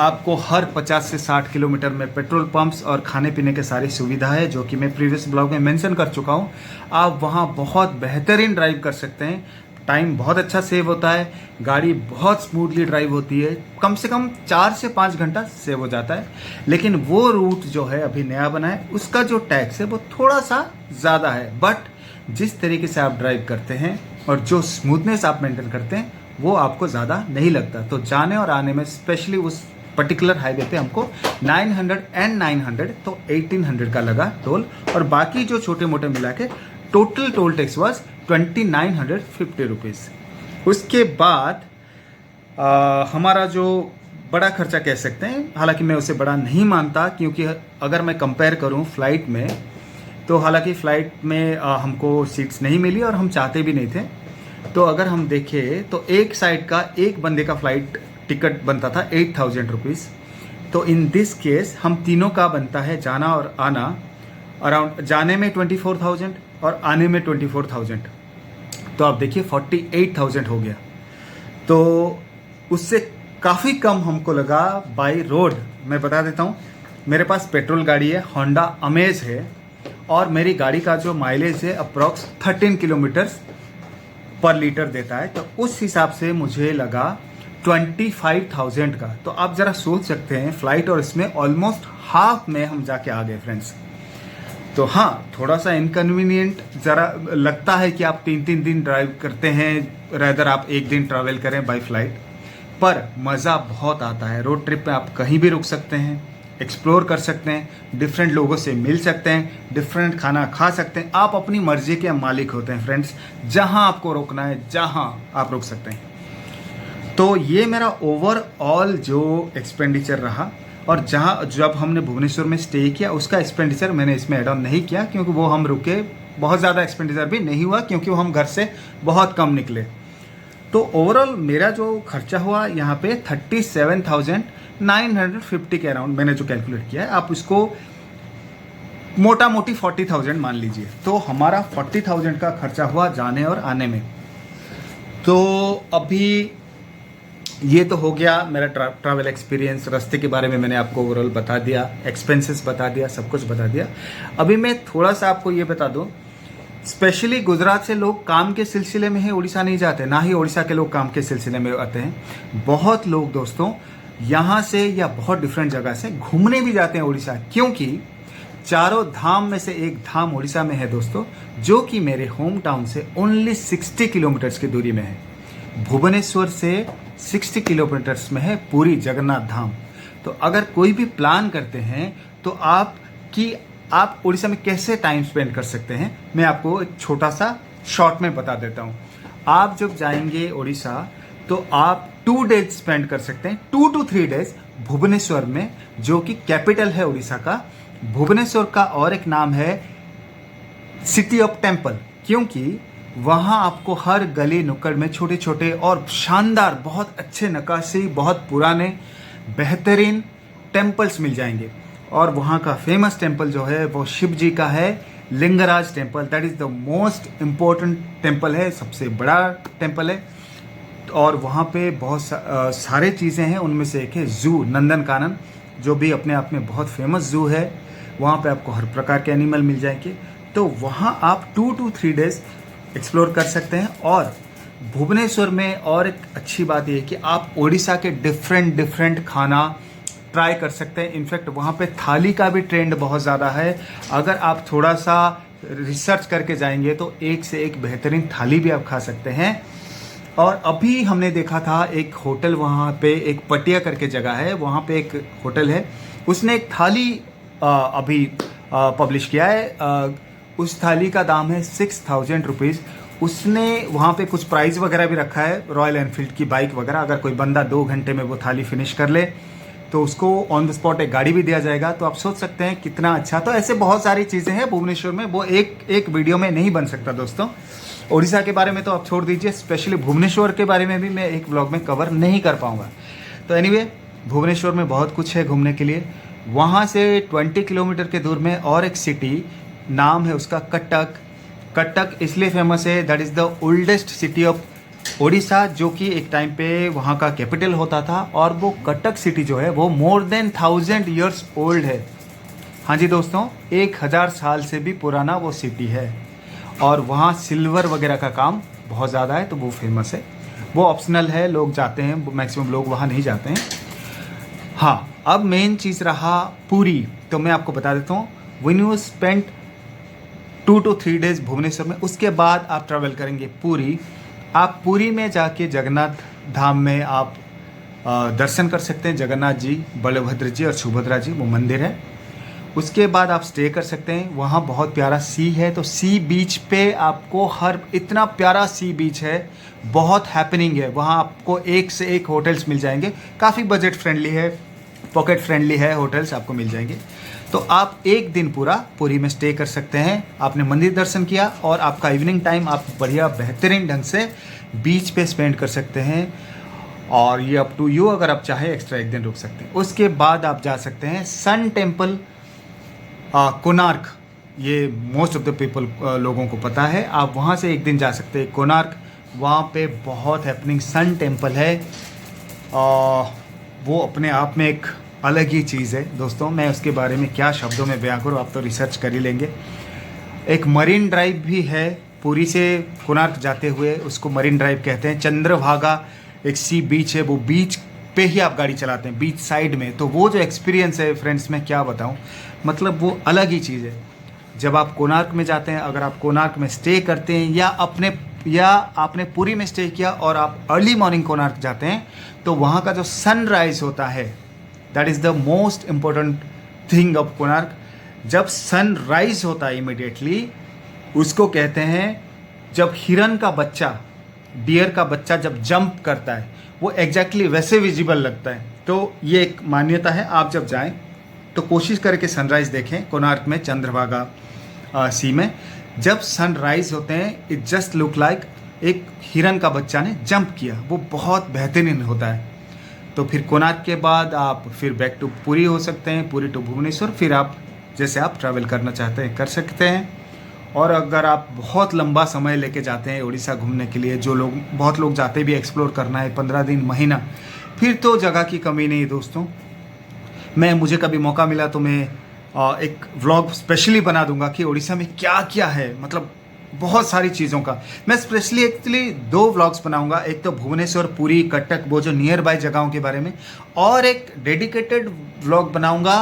आपको हर 50 से 60 किलोमीटर में पेट्रोल पंप्स और खाने पीने के सारी सुविधा है, जो कि मैं प्रीवियस ब्लॉग में मेंशन कर चुका हूँ। आप वहाँ बहुत बेहतरीन ड्राइव कर सकते हैं, टाइम बहुत अच्छा सेव होता है, गाड़ी बहुत स्मूथली ड्राइव होती है, कम से कम 4 से 5 घंटा सेव हो जाता है। लेकिन वो रूट जो है अभी नया बना है, उसका जो टैक्स है वो थोड़ा सा ज़्यादा है। बट जिस तरीके से आप ड्राइव करते हैं और जो स्मूथनेस आप मेंटेन करते हैं वो आपको ज़्यादा नहीं लगता। तो जाने और आने में स्पेशली उस पर्टिकुलर हाईवे पे हमको 900 एंड 900 तो 1800 का लगा टोल, और बाकी जो छोटे मोटे मिला के total toll tax was 2950 rupees. उसके बाद हमारा जो बड़ा खर्चा कह सकते हैं, हालांकि मैं उसे बड़ा नहीं मानता, क्योंकि अगर मैं कंपेयर करूं फ्लाइट में, तो हालांकि फ़्लाइट में हमको सीट्स नहीं मिली और हम चाहते भी नहीं थे। तो अगर हम देखें तो एक साइड का एक बंदे का फ़्लाइट टिकट बनता था 8000 रुपीज़। तो इन दिस केस हम तीनों का बनता है जाना और आना अराउंड, जाने में 24,000 और आने में 24,000। तो आप देखिए 48,000 हो गया। तो उससे काफ़ी कम हमको लगा बाई रोड। मैं बता देता हूँ, मेरे पास पेट्रोल गाड़ी है, होंडा अमेज है, और मेरी गाड़ी का जो माइलेज है अप्रॉक्स 13 किलोमीटर्स पर लीटर देता है। तो उस हिसाब से मुझे लगा 25,000 का। तो आप ज़रा सोच सकते हैं, फ्लाइट और इसमें ऑलमोस्ट हाफ में हम जाके आ गए फ्रेंड्स। तो हाँ, थोड़ा सा इनकन्वीनियंट ज़रा लगता है कि आप 3-3 दिन ड्राइव करते हैं, रेदर आप एक दिन ट्रैवल करें बाय फ्लाइट, पर मज़ा बहुत आता है। रोड ट्रिप पे आप कहीं भी रुक सकते हैं, एक्सप्लोर कर सकते हैं, डिफरेंट लोगों से मिल सकते हैं, डिफरेंट खाना खा सकते हैं। आप अपनी मर्जी के मालिक होते हैं फ्रेंड्स, जहाँ आपको रोकना है जहाँ आप रुक सकते हैं। तो ये मेरा ओवरऑल जो एक्सपेंडिचर रहा, और जहाँ जब हमने भुवनेश्वर में स्टे किया उसका एक्सपेंडिचर मैंने इसमें एड ऑन नहीं किया, क्योंकि वो हम रुके, बहुत ज़्यादा एक्सपेंडिचर भी नहीं हुआ क्योंकि हम घर से बहुत कम निकले। तो ओवरऑल मेरा जो खर्चा हुआ यहाँ पे 37,950 के अराउंड मैंने जो कैलकुलेट किया है, आप उसको मोटा मोटी 40,000 मान लीजिए। तो हमारा 40,000 का खर्चा हुआ जाने और आने में। तो अभी ये तो हो गया मेरा ट्रैवल एक्सपीरियंस। रास्ते के बारे में मैंने आपको ओवरऑल बता दिया, एक्सपेंसेस बता दिया, सब कुछ बता दिया। अभी मैं थोड़ा सा आपको ये बता दूं, स्पेशली गुजरात से लोग काम के सिलसिले में है उड़ीसा नहीं जाते, ना ही उड़ीसा के लोग काम के सिलसिले में आते हैं। बहुत लोग दोस्तों यहाँ से या बहुत डिफरेंट जगह से घूमने भी जाते हैं उड़ीसा, क्योंकि चारों धाम में से एक धाम उड़ीसा में है दोस्तों, जो कि मेरे होम टाउन से ओनली 60 किलोमीटर्स की दूरी में है। भुवनेश्वर से 60 किलोमीटर्स में है पूरी जगन्नाथ धाम। तो अगर कोई भी प्लान करते हैं तो आप उड़ीसा में कैसे टाइम स्पेंड कर सकते हैं, मैं आपको एक छोटा सा शॉर्ट में बता देता हूँ। आप जब जाएंगे उड़ीसा तो आप 2 डेज स्पेंड कर सकते हैं, 2 to 3 डेज भुवनेश्वर में, जो कि कैपिटल है उड़ीसा का। भुवनेश्वर का और एक नाम है सिटी ऑफ टेम्पल, क्योंकि वहाँ आपको हर गली नुक्कड़ में छोटे छोटे और शानदार, बहुत अच्छे नक्काशी, बहुत पुराने बेहतरीन टेम्पल्स मिल जाएंगे। और वहाँ का फेमस टेम्पल जो है वो शिव जी का है, Lingaraj temple. That is the most important temple है, सबसे बड़ा टेम्पल है। और वहाँ पे बहुत सारे चीज़ें हैं, उनमें से एक है जू, नंदन कानन, जो भी अपने आप में बहुत फेमस जू है। वहाँ पे आपको हर प्रकार के एनिमल मिल जाएंगे। तो वहाँ आप 2 to 3 डेज एक्सप्लोर कर सकते हैं। और भुवनेश्वर में और एक अच्छी बात यह है कि आप उड़ीसा के डिफरेंट खाना ट्राई कर सकते हैं। इनफैक्ट वहाँ पे थाली का भी ट्रेंड बहुत ज़्यादा है। अगर आप थोड़ा सा रिसर्च करके जाएंगे तो एक से एक बेहतरीन थाली भी आप खा सकते हैं। और अभी हमने देखा था एक होटल, वहाँ पे एक पटिया करके जगह है, वहाँ पे एक होटल है, उसने एक थाली अभी पब्लिश किया है। उस थाली का दाम है 6,000 रुपीज़। उसने वहाँ पे कुछ प्राइस वगैरह भी रखा है, रॉयल एनफील्ड की बाइक वगैरह। अगर कोई बंदा 2 घंटे में वो थाली फिनिश कर ले तो उसको ऑन द स्पॉट एक गाड़ी भी दिया जाएगा। तो आप सोच सकते हैं कितना अच्छा। तो ऐसे बहुत सारी चीज़ें हैं भुवनेश्वर में, वो एक वीडियो में नहीं बन सकता दोस्तों। उड़ीसा के बारे में तो आप छोड़ दीजिए, स्पेशली भुवनेश्वर के बारे में भी मैं एक व्लॉग में कवर नहीं कर पाऊँगा। तो एनीवे, भुवनेश्वर में बहुत कुछ है घूमने के लिए। वहाँ से 20 किलोमीटर के दूर में और एक सिटी, नाम है उसका कटक। कटक इसलिए फेमस है, that is the oldest city of Odisha, जो कि एक टाइम पे वहाँ का कैपिटल होता था। और वो कटक सिटी जो है वो मोर देन 1000 ईयर्स ओल्ड है। हाँ जी दोस्तों, 1000 साल से भी पुराना वो सिटी है। और वहाँ सिल्वर वगैरह का काम बहुत ज़्यादा है, तो वो फेमस है। वो ऑप्शनल है, लोग जाते हैं, मैक्सिमम लोग वहाँ नहीं जाते हैं। हाँ, अब मेन चीज़ रहा पुरी। तो मैं आपको बता देता हूँ, when you spend 2 to 3 days Bhubaneswar में, उसके बाद आप ट्रैवल करेंगे पुरी। आप पुरी में जाके जगन्नाथ धाम में आप दर्शन कर सकते हैं। जगन्नाथ जी, बलभद्र जी और सुभद्रा जी, वो मंदिर है। उसके बाद आप स्टे कर सकते हैं। वहाँ बहुत प्यारा सी है, तो सी बीच पे आपको इतना प्यारा सी बीच है, बहुत हैपनिंग है। वहाँ आपको एक से एक होटल्स मिल जाएंगे, काफ़ी बजट फ्रेंडली है, पॉकेट फ्रेंडली है, होटल्स आपको मिल जाएंगे। तो आप एक दिन पूरा पुरी में स्टे कर सकते हैं। आपने मंदिर दर्शन किया और आपका इवनिंग टाइम आप बढ़िया बेहतरीन ढंग से बीच पे स्पेंड कर सकते हैं। और ये अप टू यू, अगर आप चाहे एक्स्ट्रा एक दिन रुक सकते हैं। उसके बाद आप जा सकते हैं सन टेम्पल कोणार्क। ये मोस्ट ऑफ द पीपल लोगों को पता है। आप वहाँ से एक दिन जा सकते हैं कोणार्क। वहाँ पे बहुत हैपनिंग सन टेम्पल है। वो अपने आप में एक अलग ही चीज़ है दोस्तों। मैं उसके बारे में क्या शब्दों में बयां करूँ, आप तो रिसर्च कर ही लेंगे। एक मरीन ड्राइव भी है पुरी से कोणार्क जाते हुए, उसको मरीन ड्राइव कहते हैं। चंद्रभागा एक सी बीच है, वो बीच पे ही आप गाड़ी चलाते हैं, बीच साइड में। तो वो जो एक्सपीरियंस है फ्रेंड्स, मैं क्या बताऊं, मतलब वो अलग ही चीज़ है। जब आप कोणार्क में जाते हैं, अगर आप कोणार्क में स्टे करते हैं या आपने पुरी में स्टे किया और आप अर्ली मॉर्निंग कोणार्क जाते हैं, तो वहाँ का जो सनराइज होता है, that is the most important thing of Konark. जब सनराइज होता है इमिडिएटली, उसको कहते हैं जब हिरन का बच्चा, डियर का बच्चा जब जंप करता है, वो एग्जैक्टली वैसे विजिबल लगता है। तो ये एक मान्यता है। आप जब जाएं तो कोशिश करके सनराइज देखें कोणार्क में, चंद्रभागा सी में। जब सनराइज होते हैं, इट जस्ट लुक लाइक एक हिरन का बच्चा ने जंप किया, वो बहुत बेहतरीन होता है। तो फिर कोणार्क के बाद आप फिर बैक टू पुरी हो सकते हैं, पुरी टू भुवनेश्वर, फिर आप जैसे आप ट्रैवल करना चाहते हैं कर सकते हैं। और अगर आप बहुत लंबा समय लेके जाते हैं उड़ीसा घूमने के लिए, जो लोग बहुत लोग जाते भी एक्सप्लोर करना है 15 दिन महीना, फिर तो जगह की कमी नहीं दोस्तों। मुझे कभी मौका मिला तो मैं एक व्लॉग स्पेशली बना दूंगा कि उड़ीसा में क्या क्या है, मतलब बहुत सारी चीज़ों का। मैं स्पेशली एक्चुअली 2 व्लॉग्स बनाऊंगा, एक तो भुवनेश्वर, पुरी, कटक, वो जो नियर बाय जगहों के बारे में, और एक डेडिकेटेड व्लॉग बनाऊंगा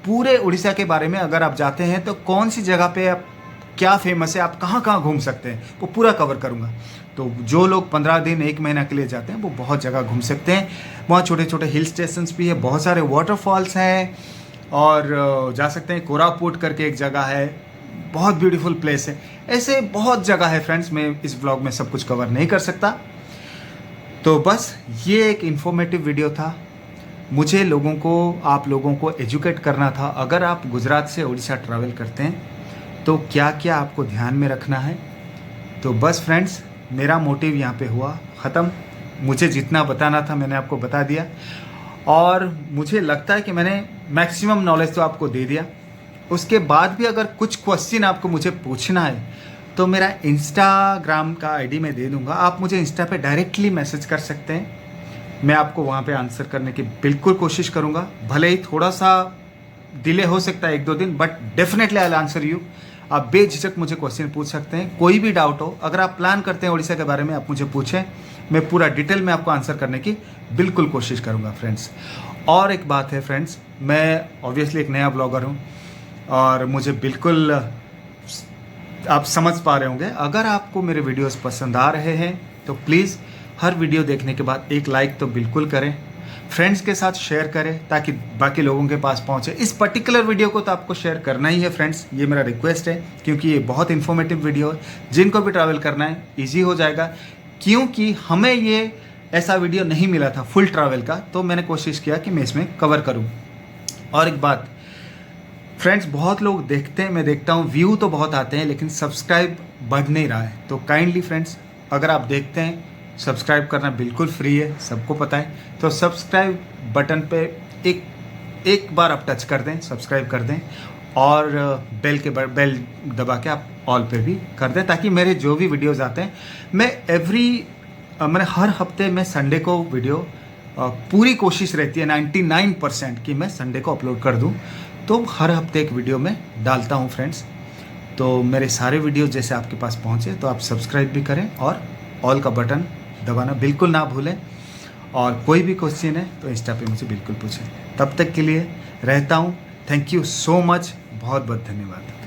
पूरे उड़ीसा के बारे में। अगर आप जाते हैं तो कौन सी जगह पे आप, क्या फेमस है, आप कहाँ कहाँ घूम सकते हैं, वो पूरा कवर करूँगा। तो जो लोग 15 दिन 1 महीना के लिए जाते हैं, वो बहुत जगह घूम सकते हैं। वहाँ छोटे छोटे हिल स्टेशंस भी है, बहुत सारे वाटरफॉल्स हैं, और जा सकते हैं। कोरापुट करके एक जगह है, बहुत ब्यूटीफुल प्लेस है। ऐसे बहुत जगह है फ्रेंड्स, मैं इस व्लॉग में सब कुछ कवर नहीं कर सकता। तो बस ये एक इन्फॉर्मेटिव वीडियो था। मुझे आप लोगों को एजुकेट करना था। अगर आप गुजरात से उड़ीसा ट्रैवल करते हैं तो क्या क्या आपको ध्यान में रखना है। तो बस फ्रेंड्स, मेरा मोटिव यहाँ पे हुआ ख़त्म। मुझे जितना बताना था मैंने आपको बता दिया, और मुझे लगता है कि मैंने मैक्सिमम नॉलेज तो आपको दे दिया। उसके बाद भी अगर कुछ क्वेश्चन आपको मुझे पूछना है तो मेरा इंस्टाग्राम का आईडी मैं दे दूंगा, आप मुझे इंस्टा पे डायरेक्टली मैसेज कर सकते हैं। मैं आपको वहाँ पे आंसर करने की बिल्कुल कोशिश करूँगा। भले ही थोड़ा सा डिले हो सकता है 1-2 दिन, but definitely I will answer you. आप बेझिझक मुझे क्वेश्चन पूछ सकते हैं, कोई भी डाउट हो। अगर आप प्लान करते हैं उड़ीसा के बारे में, आप मुझे पूछें, मैं पूरा डिटेल में आपको आंसर करने की बिल्कुल कोशिश करूँगा फ्रेंड्स। और एक बात है फ्रेंड्स, मैं ऑब्वियसली एक नया ब्लॉगर हूँ, और मुझे बिल्कुल आप समझ पा रहे होंगे, अगर आपको मेरे वीडियोस पसंद आ रहे हैं तो प्लीज़ हर वीडियो देखने के बाद एक लाइक तो बिल्कुल करें, फ्रेंड्स के साथ शेयर करें ताकि बाकी लोगों के पास पहुंचे। इस पर्टिकुलर वीडियो को तो आपको शेयर करना ही है फ्रेंड्स, ये मेरा रिक्वेस्ट है, क्योंकि ये बहुत इन्फॉर्मेटिव वीडियो है। जिनको भी ट्रैवल करना है ईजी हो जाएगा, क्योंकि हमें ये ऐसा वीडियो नहीं मिला था फुल ट्रैवल का, तो मैंने कोशिश किया कि मैं इसमें कवर करूँ। और एक बात फ्रेंड्स, बहुत लोग देखते हैं, मैं देखता हूँ, व्यू तो बहुत आते हैं लेकिन सब्सक्राइब बढ़ नहीं रहा है। तो काइंडली फ्रेंड्स, अगर आप देखते हैं, सब्सक्राइब करना बिल्कुल फ्री है, सबको पता है। तो सब्सक्राइब बटन पे एक बार आप टच कर दें, सब्सक्राइब कर दें, और बेल दबा के आप ऑल पे भी कर दें, ताकि मेरे जो भी वीडियोज़ आते हैं, मैंने हर हफ्ते में संडे को वीडियो, पूरी कोशिश रहती है 99% कि मैं संडे को अपलोड कर दूं। तो हर हफ्ते एक वीडियो में डालता हूं फ्रेंड्स। तो मेरे सारे वीडियो जैसे आपके पास पहुंचे तो आप सब्सक्राइब भी करें और ऑल का बटन दबाना बिल्कुल ना भूलें। और कोई भी क्वेश्चन है तो इंस्टा पे मुझे बिल्कुल पूछें। तब तक के लिए रहता हूँ। थैंक यू सो मच, बहुत बहुत धन्यवाद।